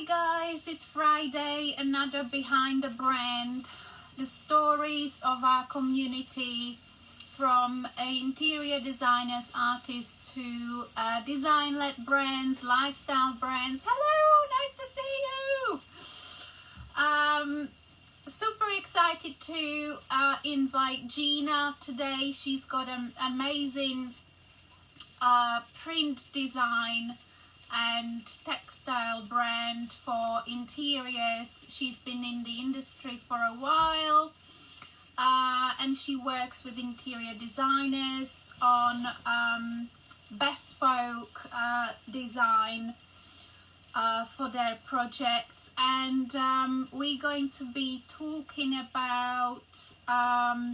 Hi guys, it's Friday, another Behind the Brand, the stories of our community from interior designers, artists to design-led brands, lifestyle brands. Hello, nice to see you. Super excited to invite Gina today. She's got an amazing print design and textile brand for interiors. She's been in the industry for a while, and she works with interior designers on bespoke design for their projects. And we're going to be talking about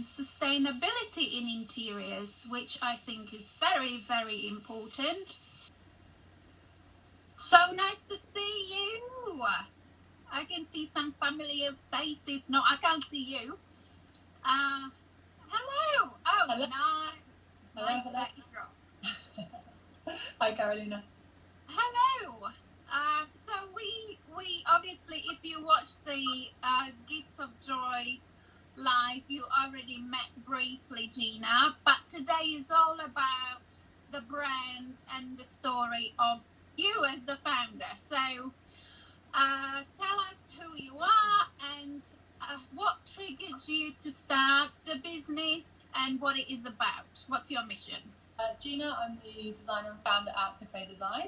sustainability in interiors, which I think is very, very important. So nice to see you. I can see some familiar faces. No, I can't see you. Hello. Oh, hello. Nice. Nice Hello. backdrop. Hi, Karolina. Hello. So we obviously, if you watch the Gifts of Joy live, you already met briefly Gina, but today is all about the brand and the story of you as the founder. So tell us who you are and what triggered you to start the business and what it is about. What's your mission? Gina, I'm the designer and founder at Pipét Design.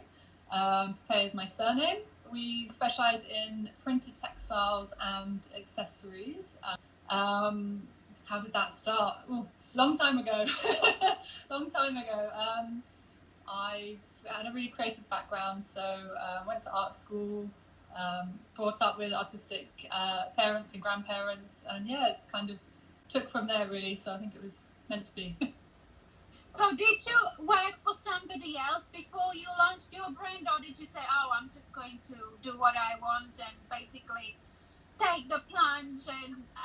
Pipét is my surname. We specialise in printed textiles and accessories. How did that start? Ooh, long time ago. I've had a really creative background, so went to art school, brought up with artistic parents and grandparents, and yeah, it's kind of took from there really, so I think it was meant to be. So did you work for somebody else before you launched your brand, or did you say, oh, I'm just going to do what I want and basically take the plunge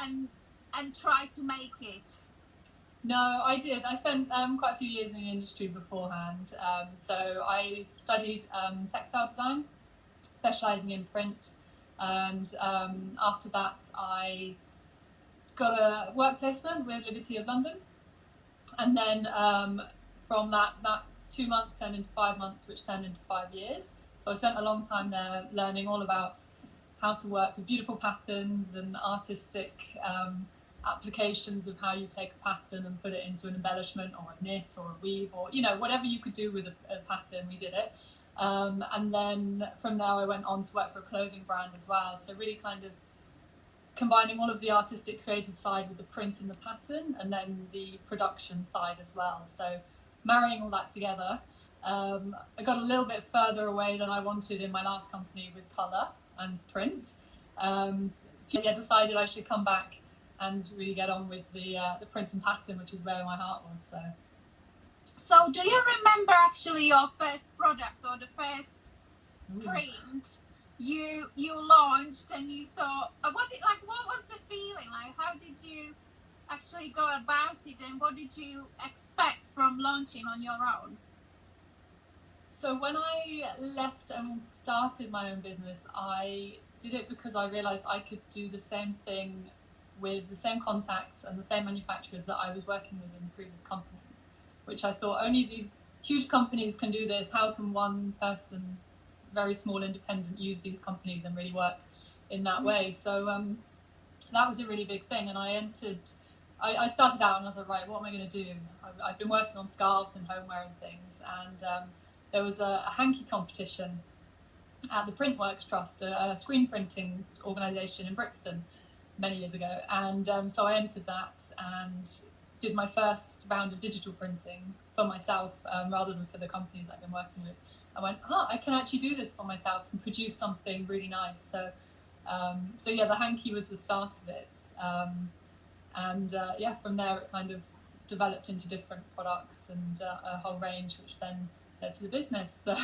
and try to make it? No, I did. I spent quite a few years in the industry beforehand. So I studied textile design, specialising in print. And after that, I got a work placement with Liberty of London. And then from that 2 months turned into 5 months, which turned into 5 years. So I spent a long time there learning all about how to work with beautiful patterns and artistic applications of how you take a pattern and put it into an embellishment or a knit or a weave, or whatever you could do with a pattern, we did it. And then from there I went on to work for a clothing brand as well, so really kind of combining all of the artistic creative side with the print and the pattern, and then the production side as well, so marrying all that together. I got a little bit further away than I wanted in my last company with colour and print. I decided I should come back and really get on with the print and pattern, which is where my heart was. So do you remember actually your first product or the first print you launched, and you thought, what was the feeling like? How did you actually go about it, and what did you expect from launching on your own? So when I left and started my own business, I did it because I realised I could do the same thing with the same contacts and the same manufacturers that I was working with in previous companies, which I thought only these huge companies can do this. How can one person, very small independent, use these companies and really work in that way? So that was a really big thing, and I started out and I was like, right, what am I going to do? I've been working on scarves and homeware and things, and there was a hanky competition at the Printworks Trust, a screen printing organisation in Brixton many years ago, and so I entered that and did my first round of digital printing for myself rather than for the companies I've been working with. I went, I can actually do this for myself and produce something really nice. So yeah, the hanky was the start of it, and from there it kind of developed into different products and a whole range, which then led to the business. So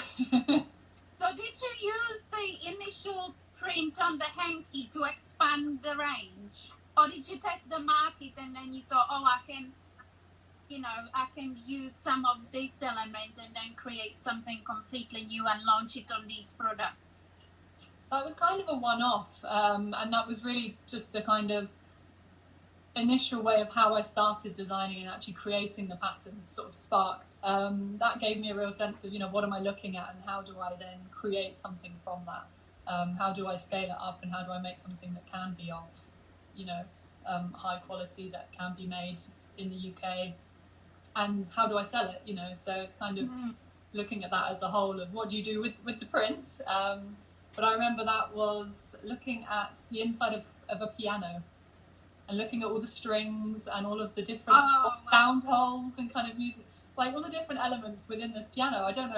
did you use the initial print on the hanky to expand the range, or did you test the market and then you thought, I can use some of this element and then create something completely new and launch it on these products? That was kind of a one-off, and that was really just the kind of initial way of how I started designing and actually creating the patterns sort of spark. That gave me a real sense of, what am I looking at and how do I then create something from that? How do I scale it up and how do I make something that can be of, high quality, that can be made in the UK, and how do I sell it? So it's kind of looking at that as a whole of what do you do with the print. But I remember that was looking at the inside of a piano and looking at all the strings and all of the different sound holes and kind of music, like all the different elements within this piano. I don't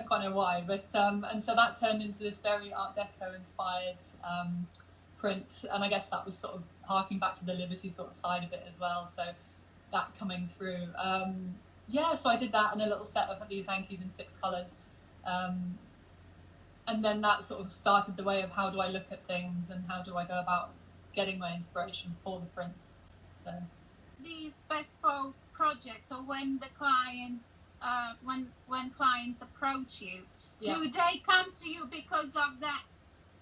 quite know why, but and so that turned into this very Art Deco inspired print, and I guess that was sort of harking back to the Liberty sort of side of it as well. So that coming through, so I did that and a little set of these hankies in 6 colours, and then that sort of started the way of how do I look at things and how do I go about getting my inspiration for the prints. So these bespoke projects, or when the clients when clients approach you, do they come to you because of that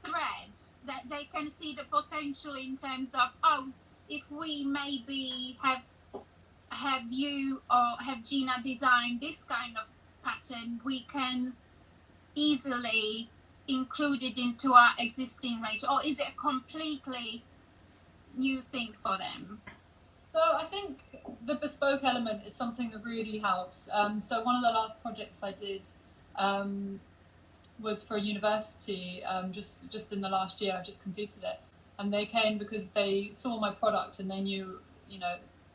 thread that they can see the potential in terms of, if we maybe have you or have Gina design this kind of pattern, we can easily include it into our existing range, or is it a completely new thing for them? So I think the bespoke element is something that really helps. So one of the last projects I did was for a university, just in the last year. I've just completed it, and they came because they saw my product and they knew,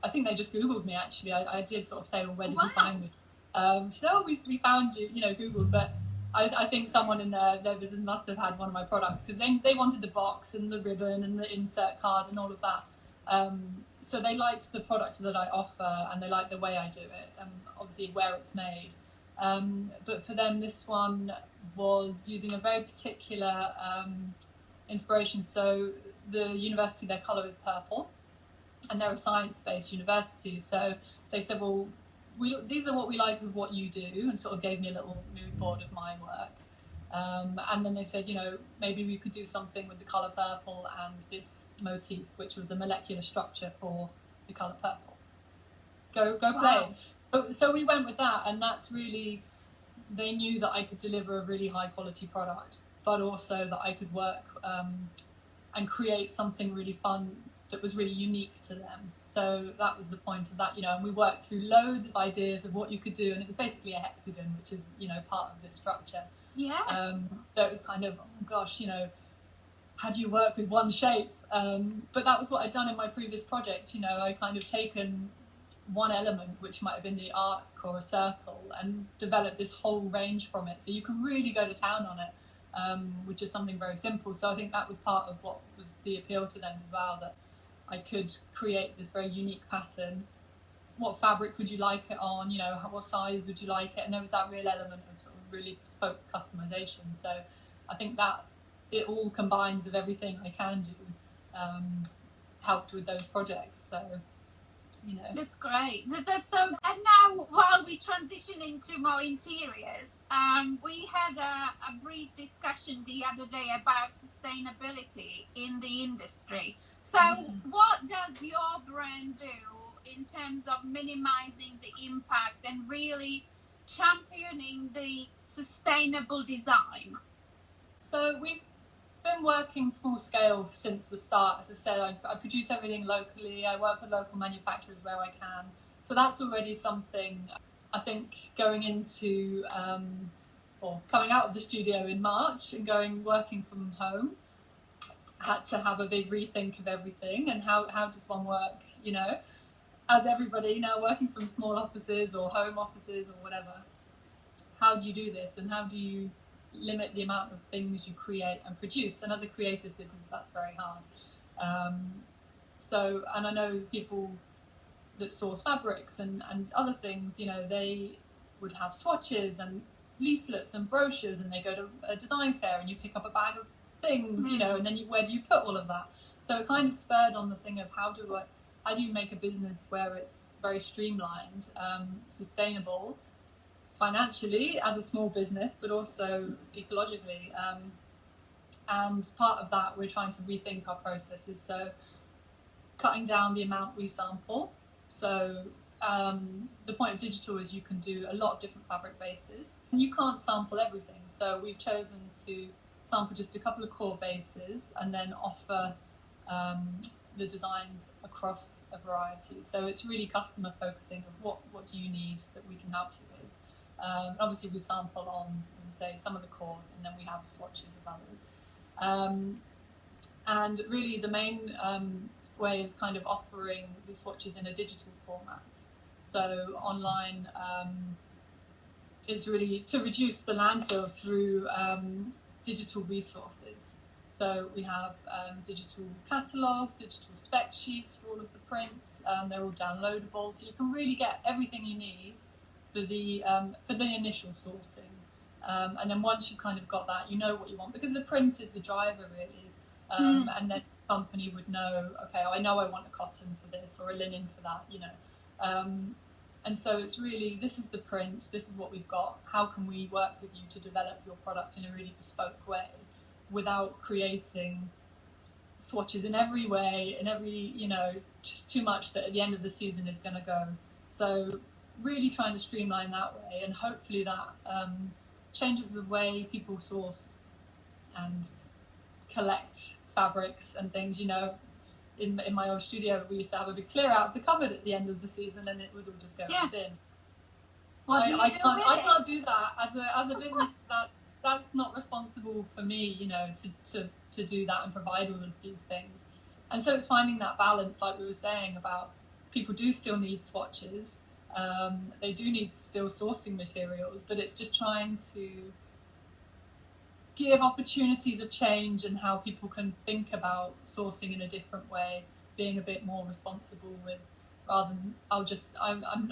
I think they just Googled me actually. I did sort of say, well, where did you find me? She said, oh, we found you, Googled, but I think someone in their business must have had one of my products because they wanted the box and the ribbon and the insert card and all of that. So they liked the product that I offer and they liked the way I do it and obviously where it's made. But for them, this one was using a very particular inspiration. So the university, their colour is purple and they're a science-based university. So they said, well, these are what we like with what you do, and sort of gave me a little mood board of my work. And then they said, maybe we could do something with the colour purple and this motif, which was a molecular structure for the colour purple. Go play. So we went with that, and that's really, they knew that I could deliver a really high quality product, but also that I could work and create something really fun that was really unique to them. So that was the point of that, and we worked through loads of ideas of what you could do, and it was basically a hexagon, which is, part of this structure. Yeah. So it was kind of, oh gosh, how do you work with one shape? But that was what I'd done in my previous project. I kind of taken one element, which might have been the arc or a circle, and developed this whole range from it. So you can really go to town on it, which is something very simple. So I think that was part of what was the appeal to them as well, that I could create this very unique pattern. What fabric would you like it on? What size would you like it? And there was that real element of sort of really bespoke customization. So I think that it all combines of everything I can do helped with those projects. So, That's great. That's so. And now, while we transition into more interiors, we had a brief discussion the other day about sustainability in the industry. So, what does your brand do in terms of minimizing the impact and really championing the sustainable design? So we've been working small scale since the start. As I said, I produce everything locally. I work with local manufacturers where I can. So that's already something. I think going into or coming out of the studio in March and working from home, had to have a big rethink of everything and how does one work, as everybody now working from small offices or home offices or whatever. How do you do this, and how do you limit the amount of things you create and produce? And as a creative business, that's very hard. And I know people that source fabrics and other things, they would have swatches and leaflets and brochures, and they go to a design fair and you pick up a bag of things, and then where do you put all of that? So it kind of spurred on the thing of how do you make a business where it's very streamlined, sustainable, financially as a small business, but also ecologically. And part of that, we're trying to rethink our processes. So cutting down the amount we sample. So the point of digital is you can do a lot of different fabric bases, and you can't sample everything. So we've chosen to sample just a couple of core bases and then offer the designs across a variety. So it's really customer focusing of what do you need that we can help you with. Obviously we sample on, as I say, some of the cores, and then we have swatches of others. And really the main way is kind of offering the swatches in a digital format. So online is really to reduce the landfill through digital resources. So we have digital catalogues, digital spec sheets for all of the prints. They're all downloadable, so you can really get everything you need for the initial sourcing. And then once you've kind of got that, you know what you want, because the print is the driver really. And then the company would know, okay, I know I want a cotton for this or a linen for that, you know. And so it's really, this is the print, this is what we've got. How can we work with you to develop your product in a really bespoke way without creating swatches in every way, in every, you know, just too much that at the end of the season is going to go. So really trying to streamline that way, and hopefully that changes the way people source and collect fabrics and things. You know, in my old studio we used to have a big clear out of the cupboard at the end of the season, and it would all just go in the bin. I can't do that as a business. That's not responsible for me, you know, to do that and provide all of these things. And so it's finding that balance, like we were saying, about people do still need swatches, they do need still sourcing materials, but it's just trying to give opportunities of change and how people can think about sourcing in a different way, being a bit more responsible with, rather than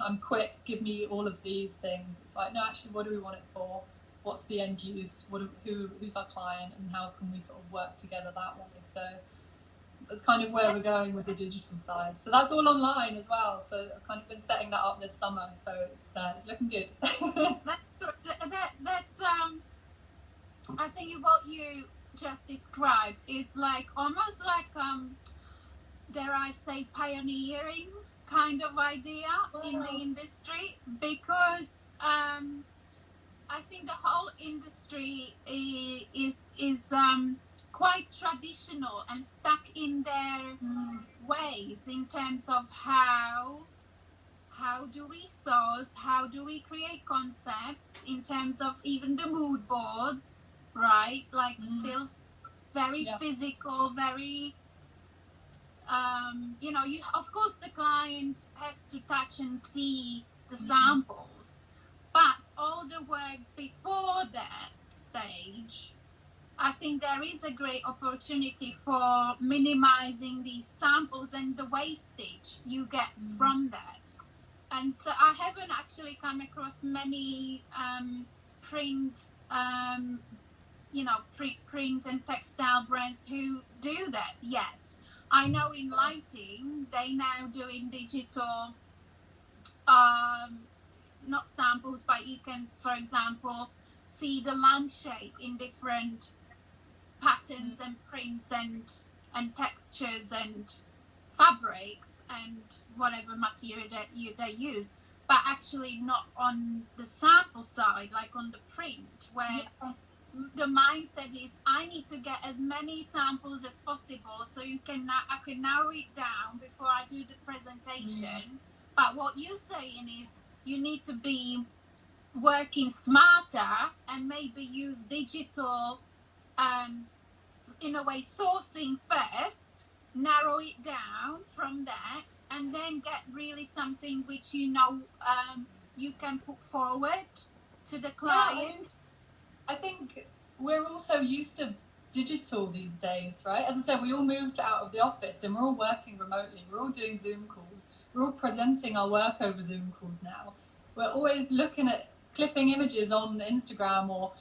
I'm quick, give me all of these things. It's like, no, actually, what do we want it for? What's the end use? Who's our client, and how can we sort of work together that way? So that's kind of where we're going with the digital side. So that's all online as well. So I've kind of been setting that up this summer. So it's looking good. That's I think what you just described is like almost like dare I say pioneering kind of idea in the industry, because I think the whole industry is quite traditional and stuck in their ways in terms of how do we source, how do we create concepts, in terms of even the mood boards, right? Like still very physical, very you know, of course the client has to touch and see the samples, but all the work before that stage, I think there is a great opportunity for minimizing these samples and the wastage you get from that. And so I haven't actually come across many print and textile brands who do that yet. I know in lighting, they now doing digital, not samples, but you can, for example, see the lampshade in different patterns and prints and textures and fabrics and whatever material that they use, but actually not on the sample side, like on the print, where the mindset is I need to get as many samples as possible so I can narrow it down before I do the presentation. But what you're saying is you need to be working smarter and maybe use digital, in a way, sourcing first, narrow it down from that, and then get really something which you can put forward to the client. I think we're also used to digital these days, right? As I said, we all moved out of the office and we're all working remotely. We're all doing Zoom calls. We're all presenting our work over Zoom calls now. We're always looking at clipping images on Instagram, or,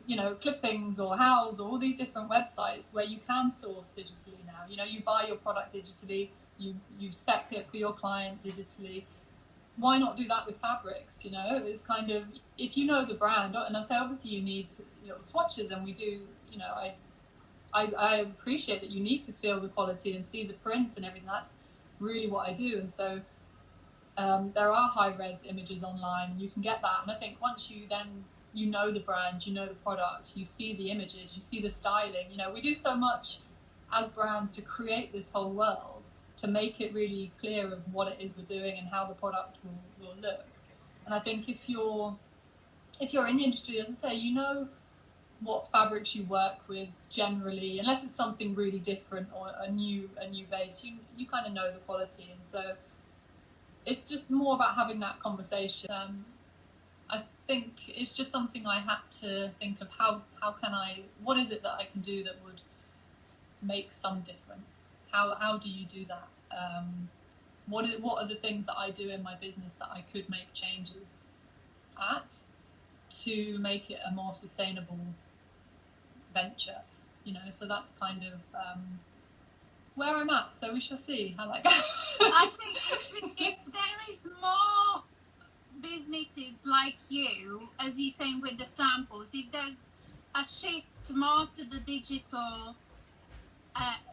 you know, clippings or House, or all these different websites where you can source digitally now. You know, you buy your product digitally, you spec it for your client digitally. Why not do that with fabrics? You know, it's kind of, if you know the brand, and I say obviously you need, you know, swatches, and we do, you know, I appreciate that you need to feel the quality and see the print and everything. That's really what I do. And so there are high res images online, and you can get that. And I think once you know the brand, you know the product, you see the images, you see the styling. You know, we do so much as brands to create this whole world, to make it really clear of what it is we're doing and how the product will look. And I think if you're in the industry, as I say, you know what fabrics you work with generally, unless it's something really different or a new base, you kind of know the quality. And so it's just more about having that conversation. I think it's just something I had to think of, what is it that I can do that would make some difference? How do you do that? What are the things that I do in my business that I could make changes at to make it a more sustainable venture? You know, so that's kind of where I'm at. So we shall see how that goes. I think if there is more businesses like you, as you're saying with the samples, if there's a shift more to the digital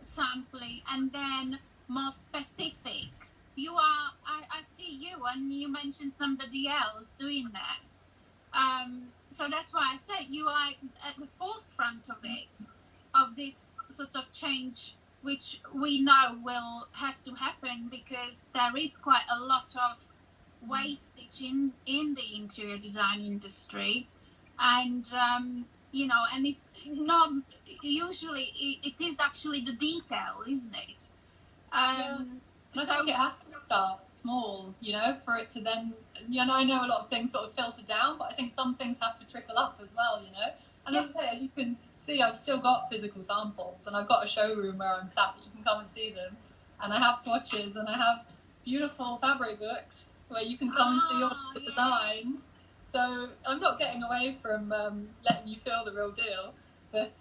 sampling and then more specific, I see you, and you mentioned somebody else doing that. So that's why I said you are at the forefront of it, of this sort of change, which we know will have to happen because there is quite a lot of wastage in the interior design industry. And you know, and it's not usually, it is actually the detail, isn't it? I think it has to start small, you know, for it to then, you know, I know a lot of things sort of filter down, but I think some things have to trickle up as well, you know. And as I say, as you can see, I've still got physical samples, and I've got a showroom where I'm sat that you can come and see them, and I have swatches, and I have beautiful fabric books where you can come and see all the designs. So I'm not getting away from letting you feel the real deal, but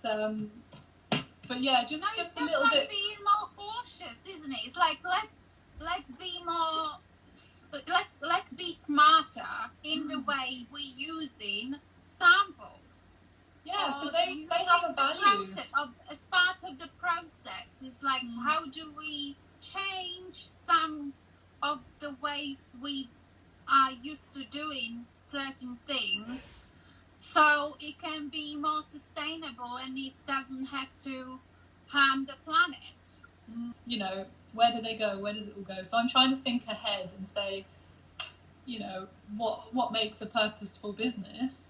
yeah, just a little like bit. Being more cautious, isn't it? It's like let's be smarter in the way we're using samples. Yeah, but they have a value. As part of the process, it's like how do we change some of the ways we are used to doing certain things, so it can be more sustainable and it doesn't have to harm the planet. You know, where do they go? Where does it all go? So I'm trying to think ahead and say, you know, what makes a purposeful business?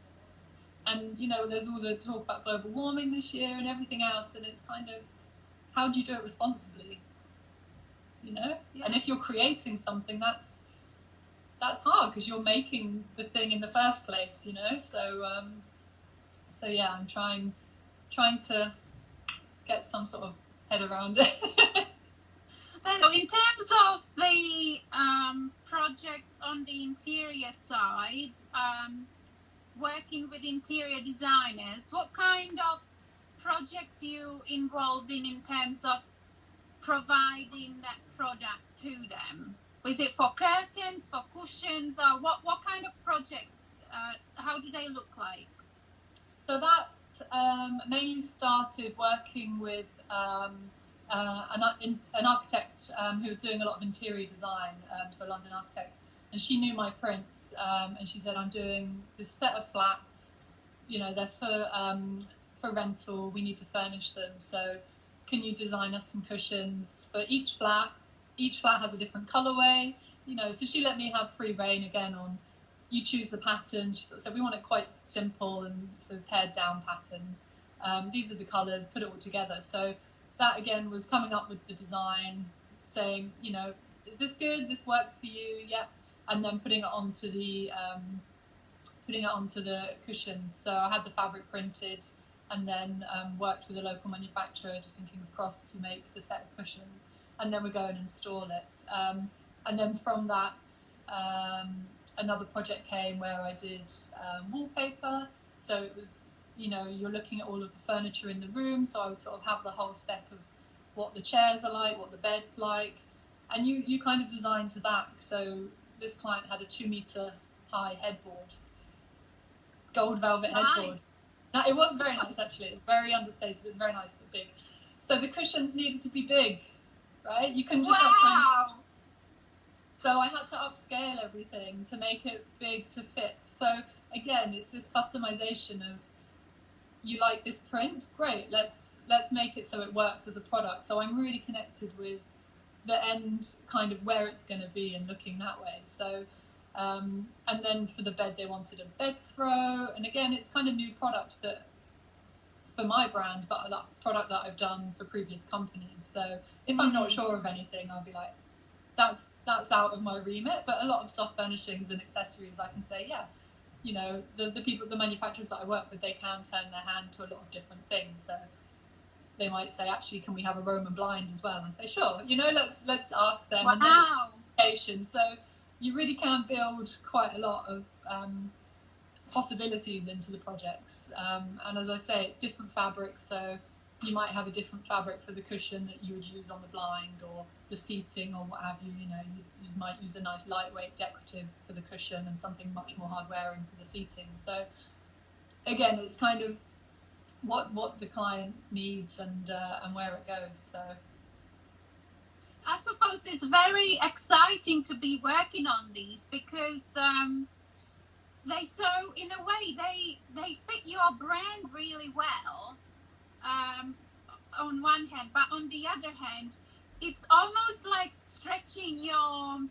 And, you know, there's all the talk about global warming this year and everything else, and it's kind of, how do you do it responsibly? You know? Yeah. And if you're creating something, that's hard because you're making the thing in the first place, you know? So yeah, I'm trying to get some sort of head around it. So in terms of the projects on the interior side, working with interior designers, what kind of projects you involved in terms of providing that product to them? Was it for curtains, for cushions, or what kind of projects, how do they look like? So that mainly started working with an architect who was doing a lot of interior design, so a London architect, and she knew my prints, and she said, I'm doing this set of flats, you know, they're for rental, we need to furnish them, so can you design us some cushions for each flat? Each flat has a different colourway, you know, so she let me have free reign again on, you choose the patterns. So we want it quite simple and sort of pared down patterns. These are the colours, put it all together. So that again was coming up with the design, saying, you know, is this good? This works for you? Yep. And then putting it onto the cushions. So I had the fabric printed, and then worked with a local manufacturer just in King's Cross to make the set of cushions, and then we go and install it. And then from that, another project came where I did wallpaper. So it was, you know, you're looking at all of the furniture in the room, so I would sort of have the whole spec of what the chairs are like, what the bed's like, and you kind of design to that. So this client had a 2 meter high headboard, gold velvet headboard. Now, it was very nice, actually. It's very understated. It's very nice, but big. So the cushions needed to be big, right? You couldn't just Wow. So I had to upscale everything to make it big to fit. So again, it's this customization of, you like this print? Great, let's make it so it works as a product. So I'm really connected with the end, kind of where it's going to be and looking that way. So and then for the bed, they wanted a bed throw, and again, it's kind of new product that for my brand, but that product that I've done for previous companies. So if I'm not sure of anything, I'll be like, that's out of my remit. But a lot of soft furnishings and accessories, I can say, yeah, you know, the people, the manufacturers that I work with, they can turn their hand to a lot of different things. So they might say, actually, can we have a Roman blind as well? And I say, sure, you know, let's ask them. Wow. And so you really can build quite a lot of possibilities into the projects. And as I say, it's different fabrics. So you might have a different fabric for the cushion that you would use on the blind, or the seating, or what have you. You know, you might use a nice lightweight decorative for the cushion and something much more hard wearing for the seating. So again, it's kind of what the client needs and where it goes. So I suppose it's very exciting to be working on these, because they, so in a way they fit your brand really well, on one hand, but on the other hand, it's almost like stretching your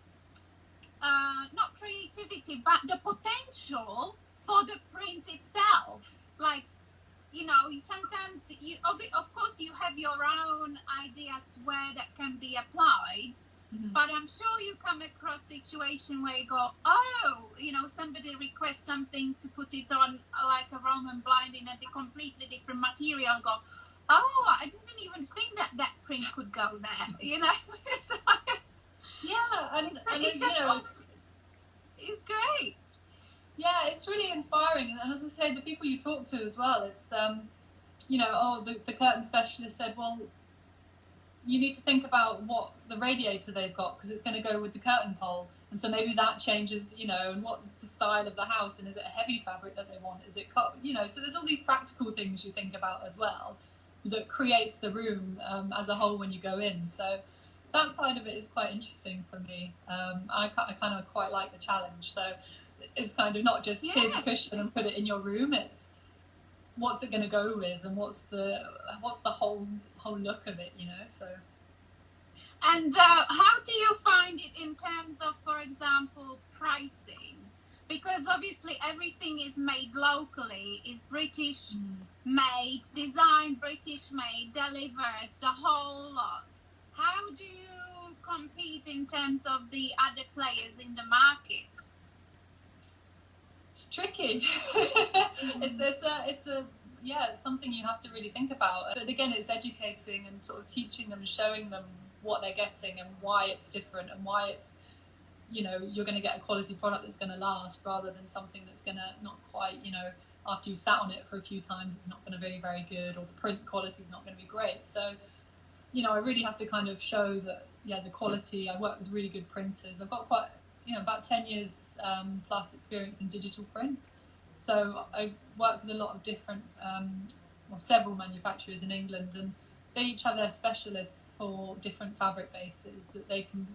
not creativity, but the potential for the print itself. Like, you know, sometimes you, of course, you have your own ideas where that can be applied. But I'm sure you come across a situation where you go, oh, you know, somebody requests something to put it on like a Roman blind in a completely different material. Go, oh, I didn't even think that print could go there. You know, it's like, yeah, and it's just, you know, it's great. Yeah, it's really inspiring. And as I say, the people you talk to as well, it's you know, the curtain specialist said, well, you need to think about what the radiator they've got, because it's going to go with the curtain pole, and so maybe that changes, you know, and what's the style of the house, and is it a heavy fabric that they want, is it cut, you know, so there's all these practical things you think about as well that creates the room as a whole when you go in. So that side of it is quite interesting for me. I kind of quite like the challenge. So it's kind of not just here's a cushion and put it in your room, it's what's it going to go with, and what's the whole look of it, you know. So, and how do you find it in terms of, for example, pricing? Because obviously everything is made locally, is British made, designed, British made, delivered, the whole lot. How do you compete in terms of the other players in the market? It's tricky. It's something you have to really think about. But again, it's educating and sort of teaching them, showing them what they're getting and why it's different, and why it's, you know, you're going to get a quality product that's going to last, rather than something that's going to not quite, you know, after you've sat on it for a few times, it's not going to be very good, or the print quality is not going to be great. So, you know, I really have to kind of show that, yeah, the quality. I work with really good printers. I've got quite, you know, about 10 years plus experience in digital print. So I work with a lot of different, several manufacturers in England, and they each have their specialists for different fabric bases that they can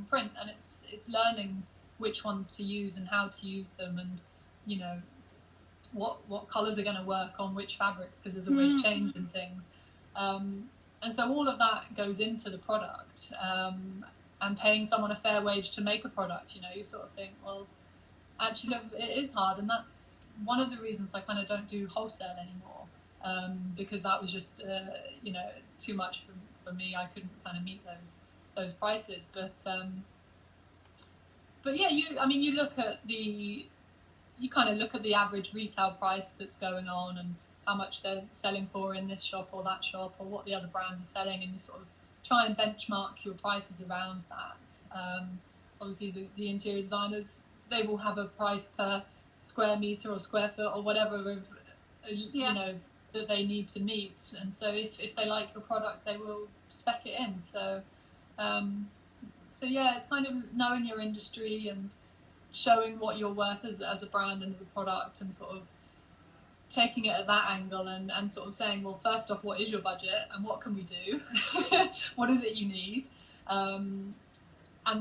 print, and it's learning which ones to use and how to use them, and, you know, what colours are going to work on which fabrics, because there's always change in things. And so all of that goes into the product, and paying someone a fair wage to make a product. You know, you sort of think, well, actually, it is hard, and that's one of the reasons I kind of don't do wholesale anymore, because that was just, you know, too much for me. I couldn't kind of meet those prices. But yeah, you look at the average retail price that's going on, and how much they're selling for in this shop or that shop, or what the other brand is selling, and you sort of try and benchmark your prices around that. Obviously, the interior designers, they will have a price per square meter or square foot or whatever of, you know, that they need to meet. And so if they like your product, they will spec it in. So yeah, it's kind of knowing your industry and showing what you're worth as a brand and as a product, and sort of taking it at that angle and sort of saying, well, first off, what is your budget and what can we do? What is it you need? And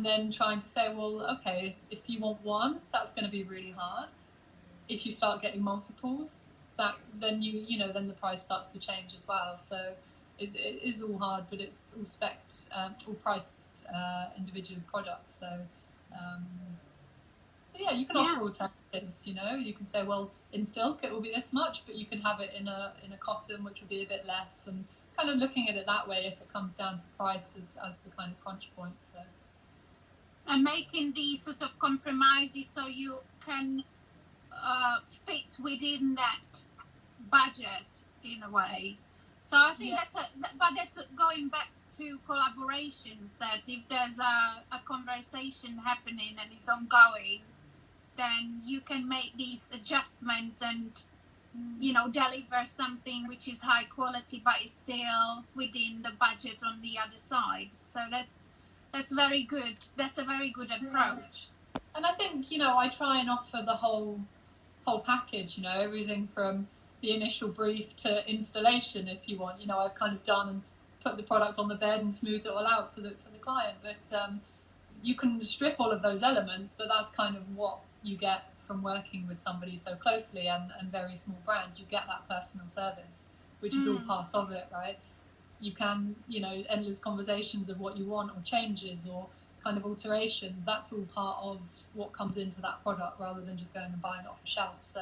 then trying to say, well, okay, if you want one, that's going to be really hard. If you start getting multiples, then then the price starts to change as well. So it is all hard, but it's all priced individual products. So yeah, you can offer alternatives. You can say, well, in silk it will be this much, but you can have it in a cotton, which will be a bit less, and kind of looking at it that way. If it comes down to price as the kind of crunch point. So. And making these sort of compromises so you can fit within that budget in a way. So I think that's going back to collaborations, that if there's a conversation happening and it's ongoing, then you can make these adjustments and deliver something which is high quality but is still within the budget on the other side. So that's very good. That's a very good approach. And I think I try and offer the whole package. Everything from the initial brief to installation, if you want. I've kind of done and put the product on the bed and smoothed it all out for the client. But you can strip all of those elements, but that's kind of what you get from working with somebody so closely and very small brand. You get that personal service, which is all part of it, right? You can, endless conversations of what you want or changes or kind of alterations. That's all part of what comes into that product rather than just going and buying it off a shelf. So,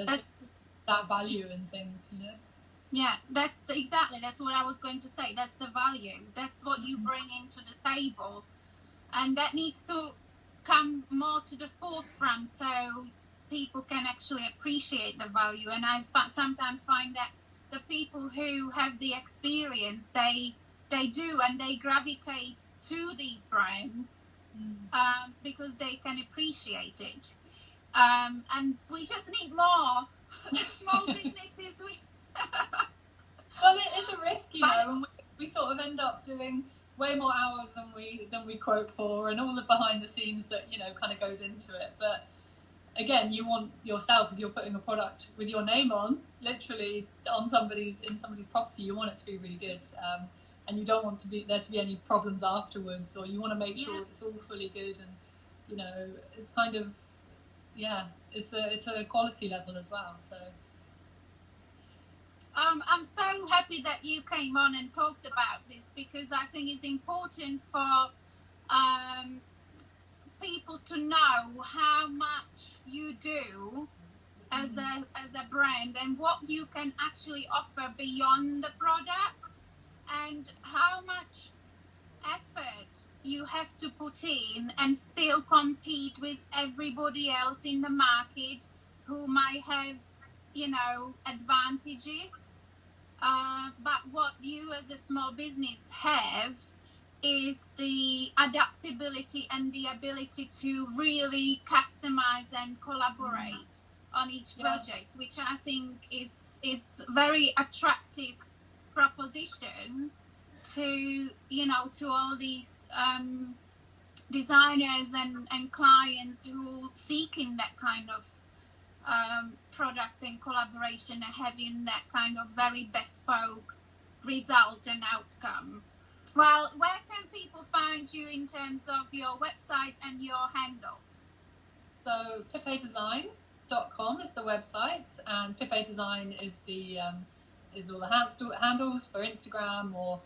that's that value in things, Yeah, that's what I was going to say. That's the value. That's what you bring into the table. And that needs to come more to the forefront so people can actually appreciate the value. And I sometimes find that the people who have the experience, they do, and they gravitate to these brands because they can appreciate it. And we just need more small businesses. Well, it's a risk, and we sort of end up doing way more hours than we quote for, and all the behind the scenes that kind of goes into it. But again, you want yourself, if you're putting a product with your name on, literally in somebody's property, you want it to be really good, and you don't want there to be any problems afterwards, or you want to make sure it's all fully good, and it's kind of it's a quality level as well. So. I'm so happy that you came on and talked about this, because I think it's important for people to know how much you do as a brand and what you can actually offer beyond the product, and how much effort you have to put in and still compete with everybody else in the market who might have advantages. But what you as a small business have is the adaptability and the ability to really customize and collaborate on each project, which I think is very attractive proposition to all these designers and clients who seeking that kind of product and collaboration and having that kind of very bespoke result and outcome. Well, where can people find you in terms of your website and your handles? So pipétdesign.com is the website, and Pipé Design is is all the handles for Instagram or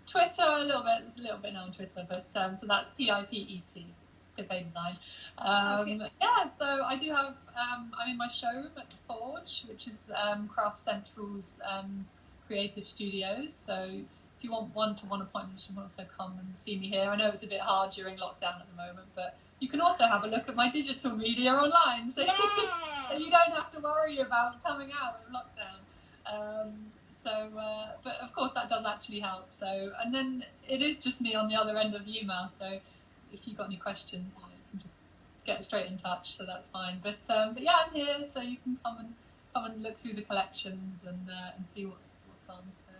Twitter, a little bit now on Twitter, but so that's Pipet. Pipé Design. Yeah, so I do have, I'm in my showroom at the Forge, which is Craft Central's creative studios. So if you want one-to-one appointments, you can also come and see me here. I know it's a bit hard during lockdown at the moment, but you can also have a look at my digital media online, so you don't have to worry about coming out of lockdown. But of course that does actually help. So, and then it is just me on the other end of the email, so if you've got any questions, you can just get straight in touch, so that's fine. But yeah, I'm here, so you can come and look through the collections and see what's on. So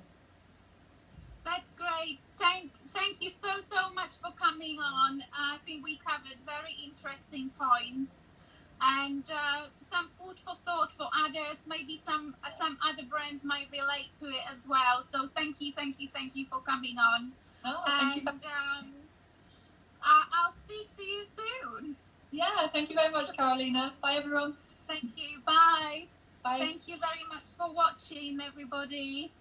that's great. Thank you so much for coming on. I think we covered very interesting points, and some food for thought for others. Maybe some other brands might relate to it as well. So thank you for coming on. Oh, thank you. I'll speak to you soon. Yeah, thank you very much, Karolina. Bye, everyone. Thank you. Bye. Bye. Thank you very much for watching, everybody.